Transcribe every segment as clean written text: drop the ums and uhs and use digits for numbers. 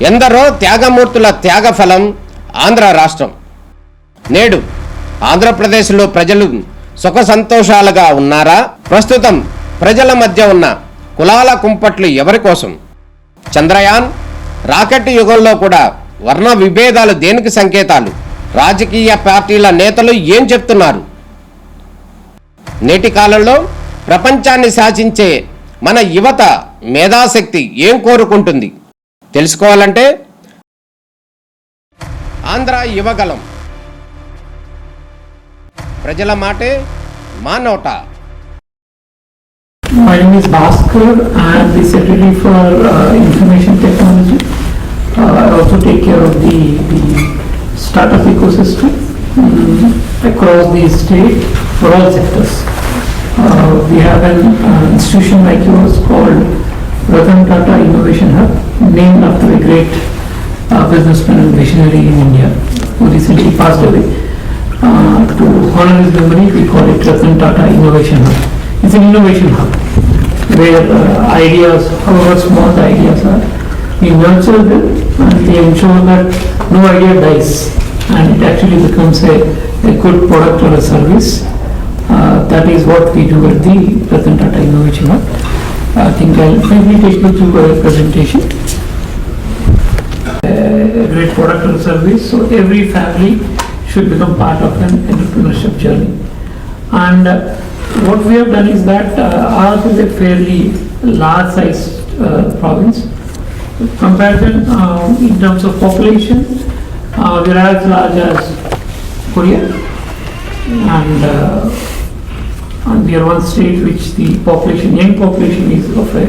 ఎందరో త్యాగమూర్తుల త్యాగఫలం ఆంధ్ర రాష్ట్రం. నేడు ఆంధ్రప్రదేశ్లో ప్రజలు సుఖ సంతోషాలుగా ఉన్నారా? ప్రస్తుతం ప్రజల మధ్య ఉన్న కులాల కుంపట్లు ఎవరి కోసం? చంద్రయాన్ రాకెట్ యుగంలో కూడా వర్ణ విభేదాలు దేనికి సంకేతాలు? రాజకీయ పార్టీల నేతలు ఏం చెప్తున్నారు? నేటి కాలంలో ప్రపంచాన్ని శాసించే మన యువత మేధాశక్తి ఏం కోరుకుంటుంది? తెలుసుకోవాలంటే ఆంధ్ర యువగలం, ప్రజల మాటే మా నోట. My name is Bhaskar. I am the Secretary for Information Technology. I also take care of the startup ecosystem across the state for all sectors. We have an institution like yours called Ratan Tata Innovation Hub, named after a great businessman and visionary in India who recently passed away. To honor his memory, we call it Ratan Tata Innovation Hub. It's an innovation hub where ideas, however small the ideas are, we nurture them and we ensure that no idea dies and it actually becomes a good product or a service. That is what we do at the Ratan Tata Innovation Hub. I think I'll briefly take you through a presentation. A great product or service, so every family should become part of an entrepreneurship journey. And what we have done is that ours is a fairly large sized province. Comparison in terms of population, we are as large as Korea, and we are one state which the population, young population, is of a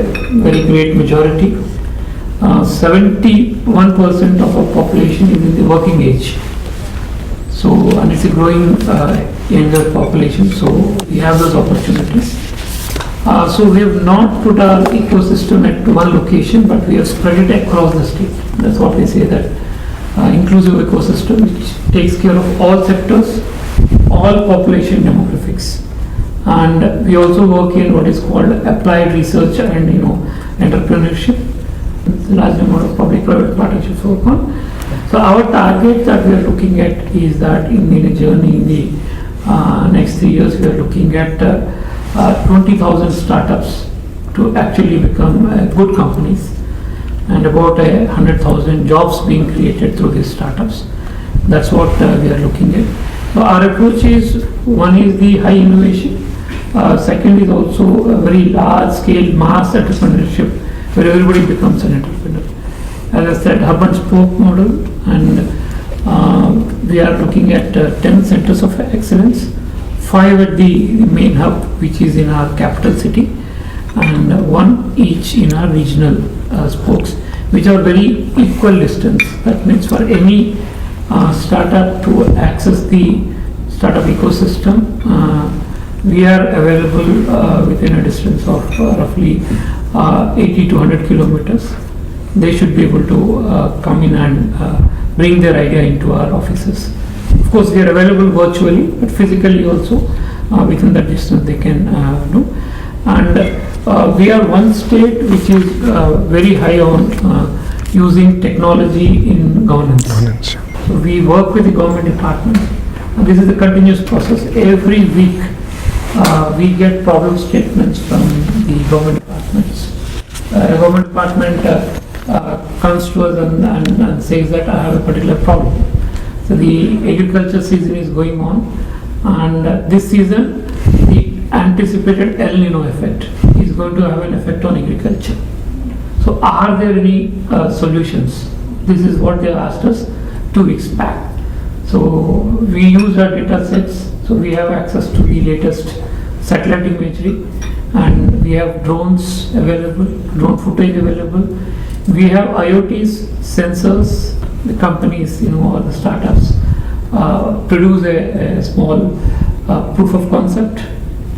very great majority. 71% of our population is in the working age. So, and it's a growing younger population, so we have those opportunities. So we have not put our ecosystem at one location, but we have spread it across the state. That's what we say, that inclusive ecosystem which takes care of all sectors, all population demographics. And we also work in what is called applied research and entrepreneurship. Large number of public-private partnerships work on. So our target that we are looking at is that in a journey in the next 3 years, we are looking at 20,000 startups to actually become good companies, and about 100,000 jobs being created through these startups. That's what we are looking at. So our approach is, one is the high innovation, second is also a very large scale mass entrepreneurship where everybody becomes an entrepreneur. As I said, hub and spoke model, and we are looking at 10 centers of excellence, 5 at the main hub which is in our capital city, and 1 each in our regional spokes which are very equal distance. That means for any startup to access the startup ecosystem, we are available within a distance of roughly 80 to 100 kilometers. They should be able to come in and bring their idea into our offices. Of course, we are available virtually, but physically also within that distance they can do. And we are one state which is very high on using technology in governance. So we work with the government department, and this is a continuous process. Every week we get problem statements from the government departments. A government department comes to us and says that I have a particular problem. So the agriculture season is going on, and this season the anticipated El Nino effect is going to have an effect on agriculture. So are there any solutions? This is what they asked us 2 weeks back. So we use our data sets, so we have access to the latest satellite imagery, and we have drones available, drone footage available. We have IoTs, sensors. The companies, or the startups produce a small proof of concept.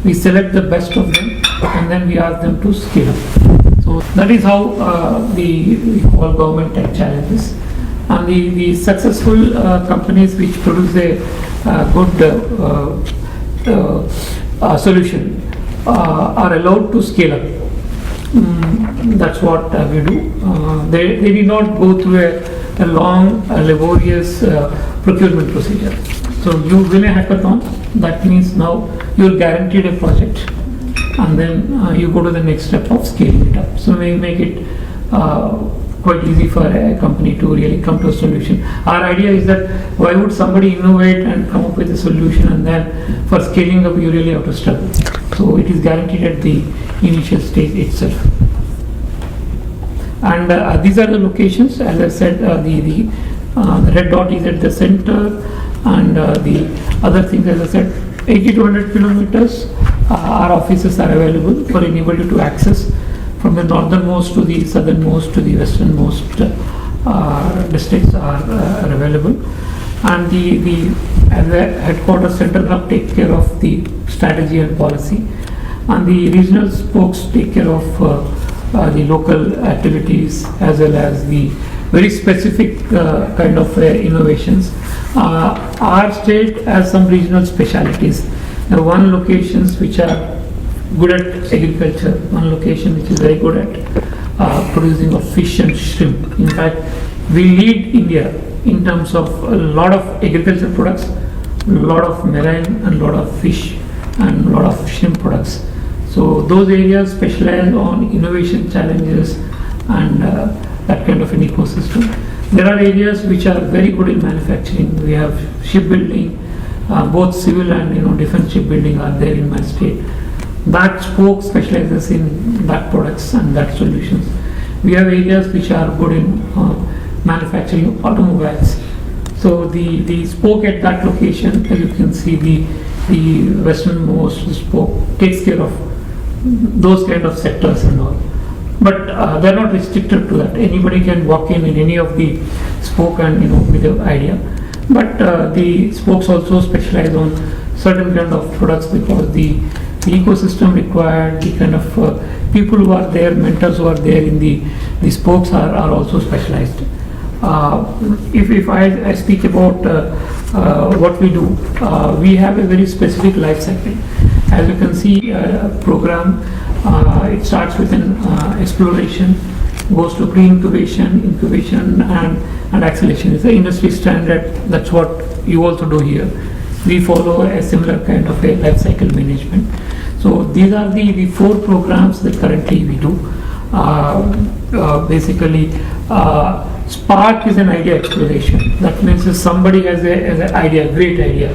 We select the best of them, and then we ask them to scale up. So that is how we call government tech challenges. And the successful companies which produce a good solution are allowed to scale up. That's what we do. They did not go through a long, laborious procurement procedure. So you win a hackathon, that means now you're guaranteed a project, and then you go to the next step of scaling it up. So we make it quite easy for a company to really come to a solution. Our idea is that why would somebody innovate and come up with a solution, and then for scaling up you really have to struggle. So it is guaranteed at the initial stage itself. And these are the locations, as I said, the red dot is at the center, and the other things, as I said, 80 to 100 kilometers, our offices are available for anybody to access from the northernmost to the southernmost to the westernmost districts are available. And the as a headquarters central hub take care of the strategy and policy, and the regional spokes take care of the local activities as well as the very specific kind of innovations. Our state has some regional specialities. There are one locations which are good at agriculture, one location which is very good at producing of fish and shrimp. In fact, we lead India in terms of a lot of agricultural products, a lot of marine and a lot of fish and a lot of shrimp products. So those areas specialize on innovation challenges and that kind of an ecosystem. There are areas which are very good in manufacturing. We have shipbuilding, both civil and defense shipbuilding are there in my state. That spoke specializes in that products and that solutions. We have areas which are good in manufacturing automobiles. So the spoke at that location, as you can see, the westernmost spoke takes care of those kind of sectors and all. But they're not restricted to that. Anybody can walk in any of the spoke and with an idea. But the spokes also specialize on certain kind of products, because the ecosystem required, the kind of people who are there, mentors who are there in the spokes are also specialized. If I speak about what we do, we have a very specific life cycle. As you can see, program, it starts with an exploration, goes to pre-incubation, incubation, and acceleration. It's the industry standard. That's what you also do here. We follow a similar kind of a life cycle management. So these are the 4 programs that currently we do. Basically, Spark is an idea exploration. That means if somebody has an idea, great idea,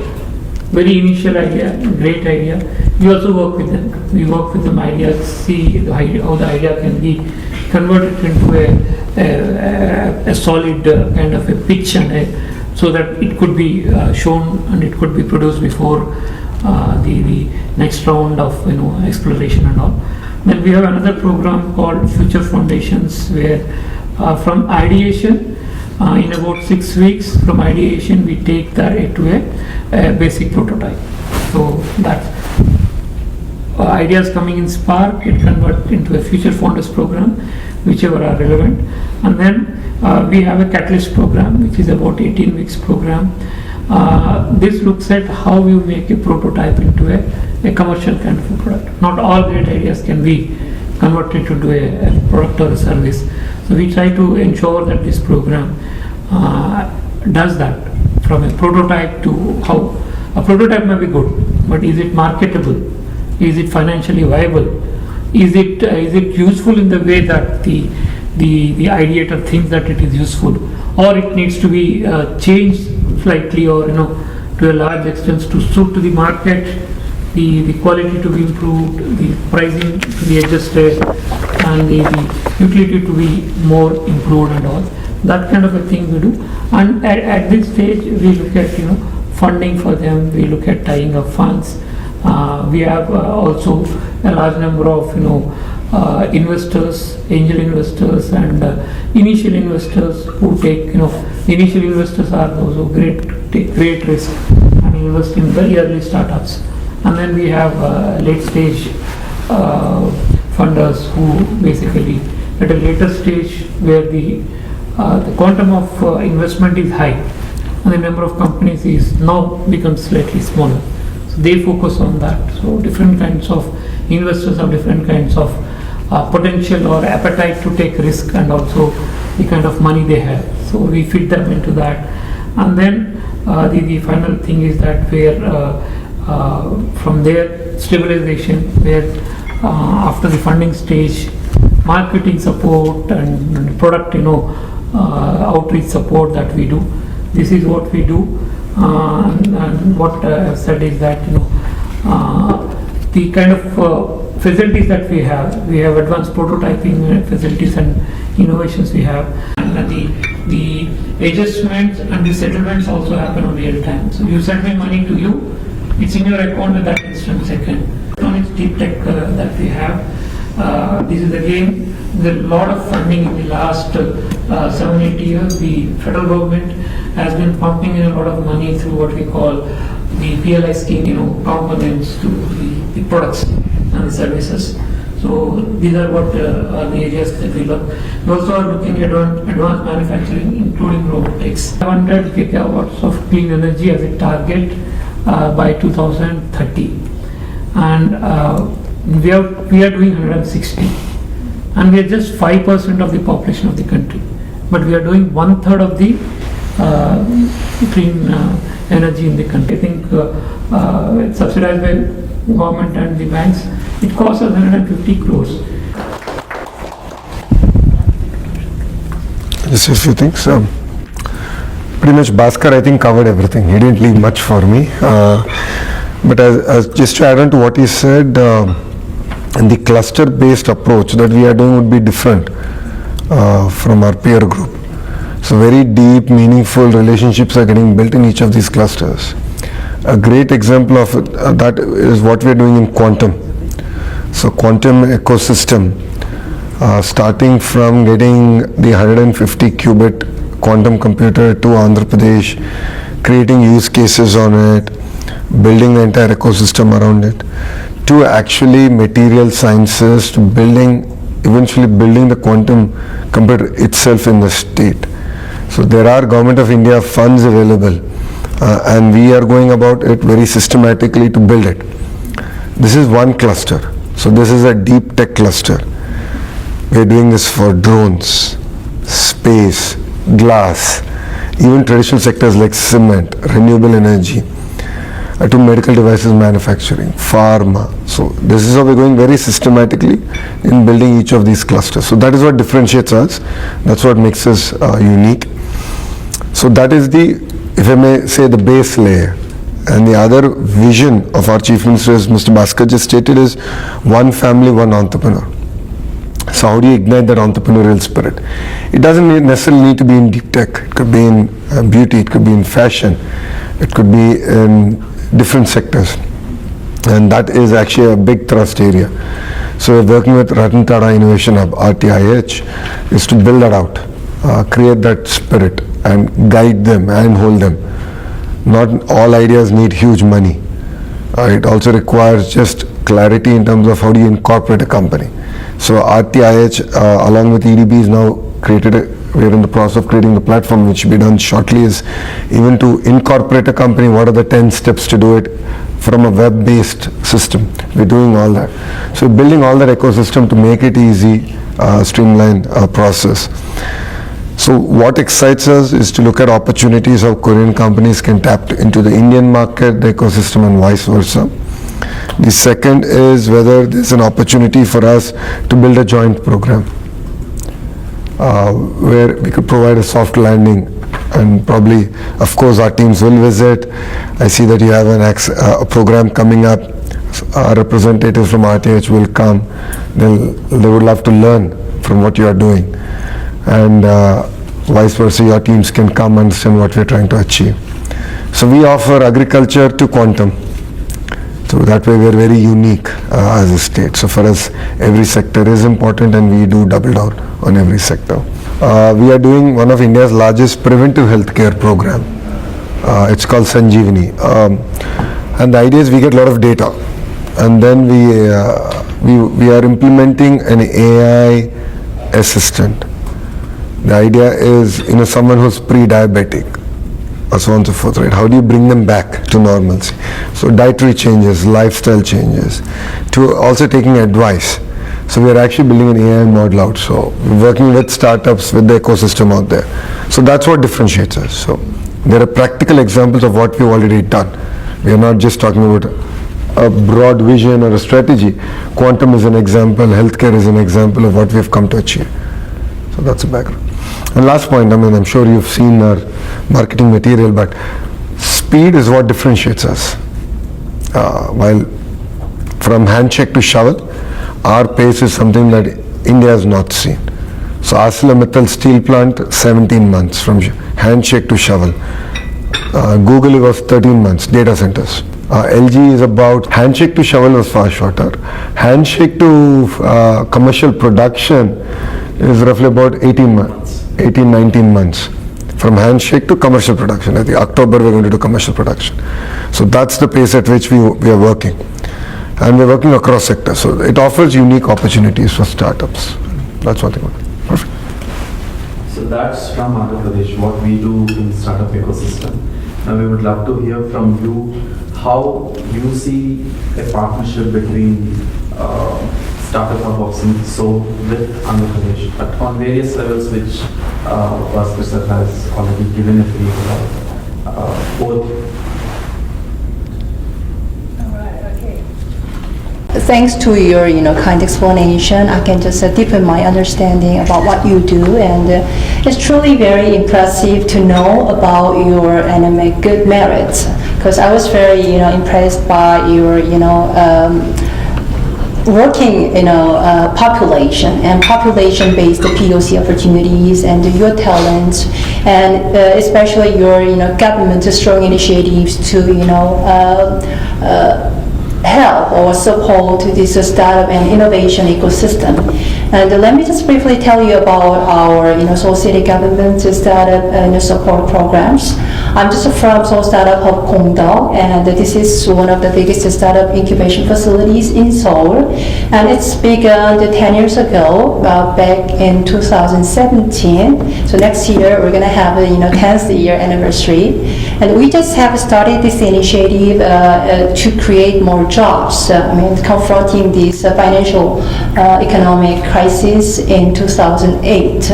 very initial idea, great idea, we also work with them. We work with them ideas, see how the idea can be converted into a solid kind of a pitch, and so that it could be shown and it could be produced before the next round of exploration and all. Then we have another program called Future Foundations, where from ideation, in about 6 weeks from ideation, we take that to a basic prototype. So that's ideas coming in Spark, it converts into a Future Founders program, whichever are relevant. And then we have a Catalyst program, which is about 18 weeks program. This looks at how you make a prototype into a commercial kind of a product. Not all great ideas can be converted into a product or a service. So we try to ensure that this program does that, from a prototype to how a prototype may be good, but is it marketable? Is it financially viable? Is it useful in the way that the ideator thinks that it is useful, or it needs to be changed slightly, or to a large extent to suit to the market, the quality to be improved, the pricing to be adjusted, and the utility to be more improved and all. That kind of a thing we do. And at this stage, we look at funding for them. We look at tying up funds. We have also a large number of investors, angel investors, and initial investors who take initial investors are those who take great risk and invest in very early startups. And then we have late stage funders who basically at a later stage, where the quantum of investment is high and the number of companies is now becomes slightly smaller. So they focus on that. So different kinds of investors have different kinds of potential or appetite to take risk, and also the kind of money they have. So we fit them into that. And then the final thing is that where from their stabilization, where after the funding stage, marketing support and product outreach support that we do. This is what we do. And what I've said is that the kind of facilities that we have advanced prototyping facilities and innovations we have, and the adjustments and the settlements also happen on real time. So you send me money to you, it's in your account at that instant second. Electronics deep tech that we have, this is again, there's a lot of funding in the last 7-8 years. The federal government has been pumping in a lot of money through what we call the PLI scheme, components to the products and the services. So these are what are the areas that we look. We also are looking at advanced manufacturing, including robotics. 100 gigawatts of clean energy as a target by 2030, and we are doing 160, and we are just 5% of the population of the country, but we are doing 1/3 of the clean energy in the country. I think it's subsidized by government and the banks. It costs us 150 crores. Just a few things. Pretty much Bhaskar, I think, covered everything. He didn't leave much for me. But as just to add on to what he said, and the cluster-based approach that we are doing would be different from our peer group. So very deep, meaningful relationships are getting built in each of these clusters. A great example of that is what we are doing in quantum. So quantum ecosystem, starting from getting the 150 qubit quantum computer to Andhra Pradesh, creating use cases on it, building the entire ecosystem around it, to actually material sciences, to eventually building the quantum computer itself in the state. So there are Government of India funds available, and we are going about it very systematically to build it. This is one cluster. So this is a deep tech cluster. We are doing this for drones, space, glass, even traditional sectors like cement, renewable energy, to medical devices manufacturing, pharma. So this is how we're going very systematically in building each of these clusters. So that is what differentiates us. That's what makes us unique. So that is the, if I may say, the base layer. And the other vision of our Chief Minister, as Mr. Bhaskar just stated, is one family, one entrepreneur. So how do you ignite that entrepreneurial spirit? It doesn't necessarily need to be in deep tech. It could be in beauty, it could be in fashion, it could be in different sectors. And that is actually a big thrust area. So we're working with Ratan Tata Innovation Hub, RTIH, is to build that out, create that spirit and guide them and hold them. Not all ideas need huge money. It also requires just clarity in terms of how do you incorporate a company. So RTIH along with EDB is now we're in the process of creating the platform, which will be done shortly, is even to incorporate a company, what are the 10 steps to do it from a web-based system. We're doing all that. So building all that ecosystem to make it easy, streamlined process. So what excites us is to look at opportunities how Korean companies can tap into the Indian market, the ecosystem, and vice versa. The second is whether there's an opportunity for us to build a joint program where we could provide a soft landing, and probably, of course, our teams will visit. I see that you have a program coming up. Our representatives from RTH will come. They would love to learn from what you are doing. And vice versa, your teams can come understand what we're trying to achieve. So we offer agriculture to quantum. So that way we're very unique as a state. So for us, every sector is important, and we do double down on every sector. We are doing one of India's largest preventive healthcare program. It's called Sanjeevani. And the idea is we get a lot of data, and then we are implementing an AI assistant. The idea is, someone who's pre-diabetic, or so on and so forth, right? How do you bring them back to normalcy? So dietary changes, lifestyle changes, to also taking advice. So we are actually building an AI model out. So we're working with startups, with the ecosystem out there. So that's what differentiates us. So there are practical examples of what we've already done. We are not just talking about a broad vision or a strategy. Quantum is an example, healthcare is an example of what we've come to achieve. So that's the background. And last point, I mean, I'm sure you've seen our marketing material, but speed is what differentiates us. While from handshake to shovel, our pace is something that India has not seen. So ArcelorMittal steel plant, 17 months from handshake to shovel. Google was 13 months, data centers. LG is about, handshake to shovel was far shorter. Handshake to commercial production is roughly about 18 months, 19 months. From handshake to commercial production. I think October we're going to do commercial production. So that's the pace at which we are working. And we're working across sectors. So it offers unique opportunities for startups. That's one thing. Perfect. So that's from Andhra Pradesh, what we do in startup ecosystem. Now we would love to hear from you how you see a partnership between startup hubs in Seoul with Andhra Pradesh, but on various levels which Bhaskar sir has already given a brief about both. Thanks to your kind explanation, I can just deepen my understanding about what you do, and it's truly very impressive to know about your good merits. Because I was very impressed by your working population and population-based POC opportunities and your talents, and especially your government strong initiatives to help or support this startup and innovation ecosystem. And let me just briefly tell you about our Seoul City government startup support programs. I'm just from Seoul Startup Hub Gongdong, and this is one of the biggest startup incubation facilities in Seoul. And it's begun 10 years ago, back in 2017. So next year we're going to have a 10th year anniversary. And we just have started this initiative to create more jobs. Confronting this financial economic crisis in 2008.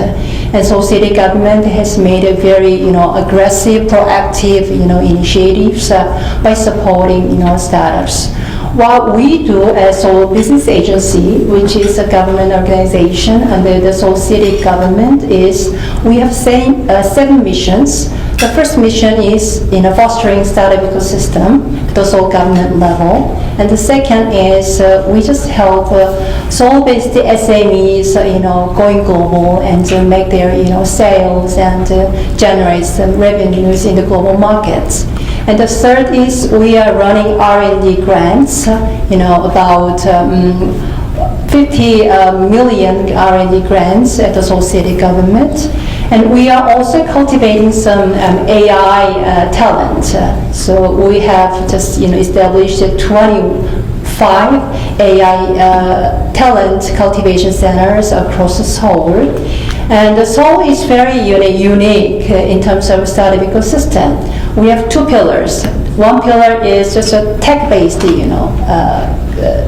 And so city government has made a very aggressive, proactive initiatives by supporting startups. What we do as Seoul Business Agency, which is a government organization under the Seoul City government, is we have 7 missions. The first mission is fostering startup ecosystem at the Seoul government level, and the second is we just help Seoul-based SMEs going global and make their sales and generate some revenues in the global markets. And the third is we are running R&D grants, about 50 million R&D grants at the Seoul City government. And we are also cultivating some AI talent. So we have just established 25 AI talent cultivation centers across Seoul. And Seoul is very unique in terms of startup ecosystem. We have 2 pillars. One pillar is just a tech-based,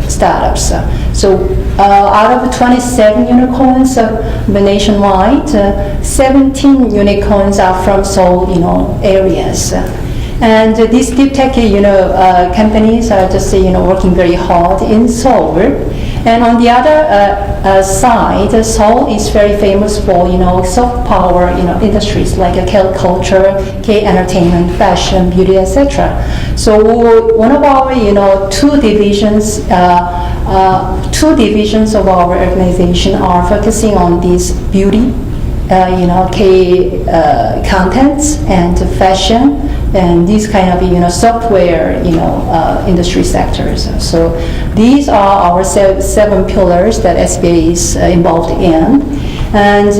startups. So out of 27 unicorns nationwide, 17 unicorns are from Seoul, areas. And these deep tech, companies are just, working very hard in Seoul. And on the other side, Seoul is very famous for, soft power, industries like K-culture, K-entertainment, fashion, beauty, etc. So one of our, two divisions of our organization are focusing on these beauty, K contents and fashion, and these kind of software industry sectors. So these are our 7 pillars that SBA is involved in. And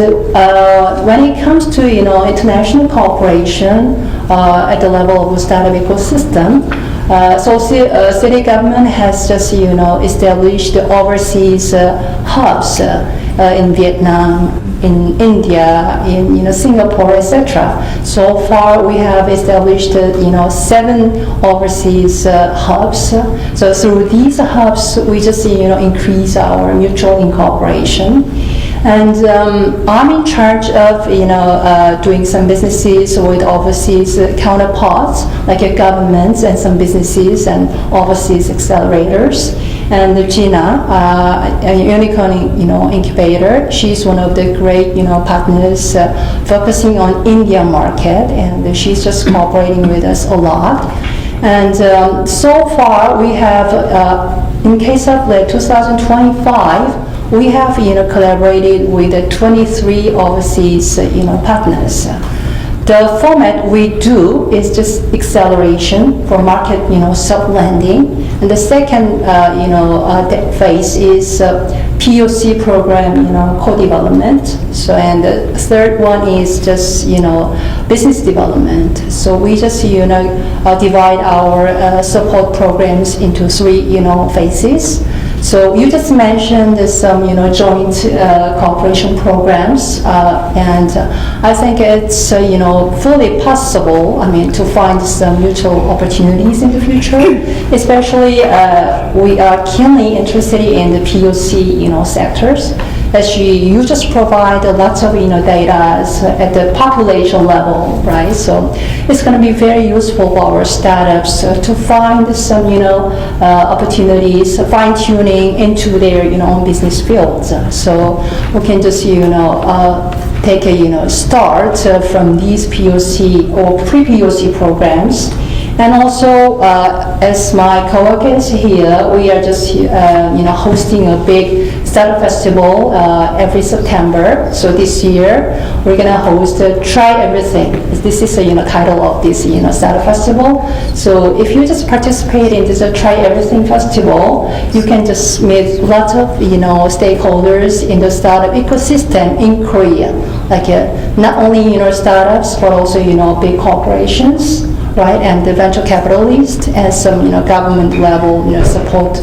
when it comes to international cooperation at the level of startup ecosystem, City government has just established overseas hubs in Vietnam, in India, in Singapore, etc. So far, we have established 7 overseas hubs. So through these hubs, we just increase our mutual incorporation. And I'm in charge of doing some businesses with overseas counterparts, like governments and some businesses and overseas accelerators. And Gina, a unicorn incubator, she's one of the great partners focusing on India market, and she's just cooperating with us a lot. And so far we have, in case of 2025, we have collaborated with 23 overseas partners. The format we do is just acceleration for market sub-lending, and the second phase is POC program co-development. So and the third one is just business development. So we just divide our support programs into 3 phases. So you just mentioned some, joint cooperation programs, and I think it's, fully possible, to find some mutual opportunities in the future. Especially, we are keenly interested in the POC, sectors. As you just provide lots of data at the population level, right? So it's going to be very useful for our startups to find some opportunities, fine tuning into their own business fields. So we can just take a start from these POC or pre-POC programs. And also, as my co-workers here, we are just hosting a big startup festival every September. So this year we're gonna host Try Everything. This is the title of this startup festival. So if you just participate in this Try Everything festival, you can just meet lots of stakeholders in the startup ecosystem in Korea. Like not only startups, but also big corporations. Right, and the venture capitalists and some government level support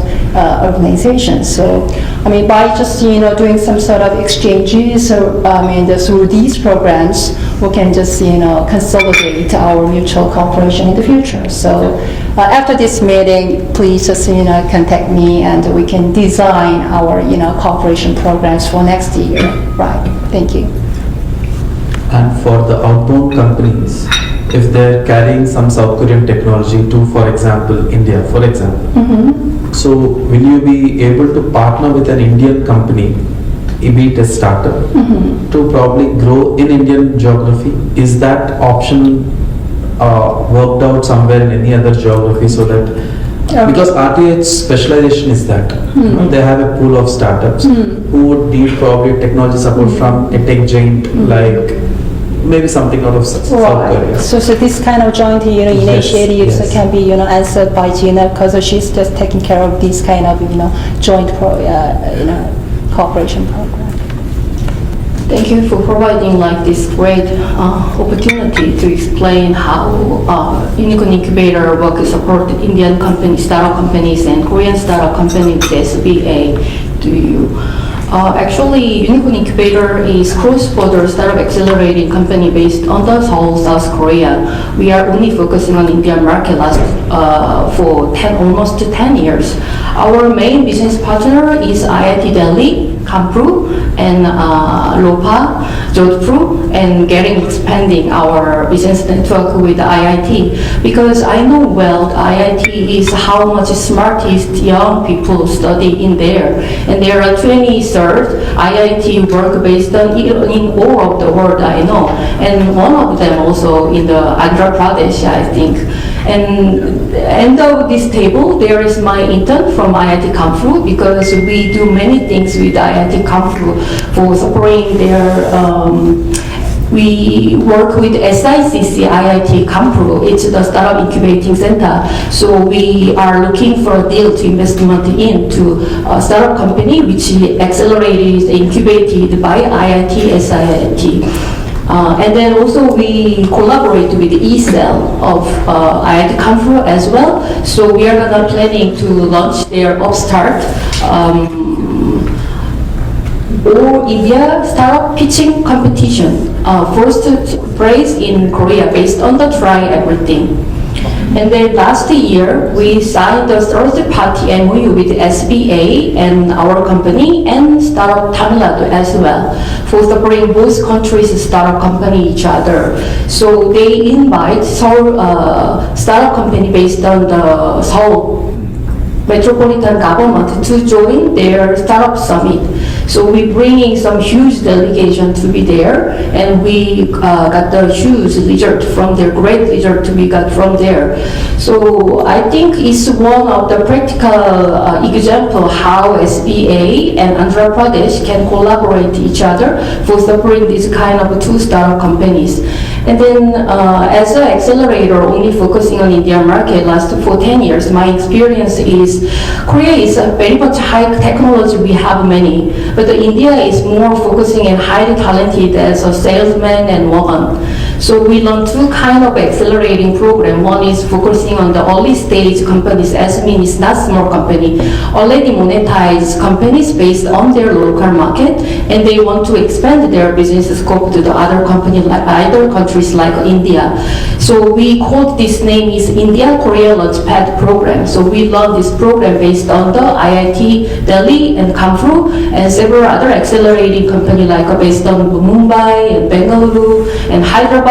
organizations. So by just doing some sort of exchanges, through these programs, we can just consolidate our mutual cooperation in the future. So after this meeting, please just contact me, and we can design our cooperation programs for next year. Right. Thank you. And for the outbound companies, if they're carrying some South Korean technology to, for example, India, for example. Mm-hmm. So will you be able to partner with an Indian company, be it a startup, Mm-hmm. to probably grow in Indian geography? Is that option worked out somewhere in any other geography so that, because RTH's specialization is that, they have a pool of startups who would need probably technology support from a tech giant like maybe something out of South Korea. So this kind of joint initiatives yes. can be answered by Gina, because she's just taking care of this kind of joint cooperation program. Thank you for providing this great opportunity to explain how Unicorn Incubator work support Indian companies, startup companies, and Korean startup companies with SBA to you. Actually, Unicorn Incubator is cross-border startup accelerating company based on the Seoul, South Korea. We are only focusing on Indian market for almost 10 years. Our main business partner is IIT Delhi, Kanpur, and Lopa, Jodhpur, and expanding our business network with IIT, because I know well IIT is how much smartest young people study in there, and there are 23rd IIT work based on in all of the world I know, and one of them also in the Andhra Pradesh, I think. And end of this table, there is my intern from IIT Kanpur, because we do many things with IIT Kanpur for supporting their. We work with SICC IIT Kanpur. It's the startup incubating center. So we are looking for a deal to investment into a startup company which accelerated, incubated by IIT SIIT. And then also we collaborate with the e-cell of IIT Kanpur as well. So we are gonna planning to launch their upstart All India Startup Pitching Competition. First prize in Korea based on the try everything. And then last year, we signed a third-party MOU with SBA and our company and Startup Tamil Nadu as well for supporting both countries' startup company each other. So they invite Seoul startup company based on the Seoul metropolitan government to join their startup summit. So we bringing some huge delegation to be there, and we got the huge result from there, great result we got from there. So I think it's one of the practical example how SBA and Andhra Pradesh can collaborate each other for supporting this kind of two startup companies. And then as an accelerator only focusing on Indian market last for 10 years, my experience is Korea is a very much high technology, we have many, but India is more focusing and highly talented as a salesman and woman. So we learn two kind of accelerating program. One is focusing on the early stage companies, as mean it's not small company, already monetized companies based on their local market, and they want to expand their business scope to the other company, like other countries like India. So we called this name is India Korea Launchpad program. So we learned this program based on the IIT Delhi and Kanpur and several other accelerating company like based on Mumbai and Bengaluru and Hyderabad.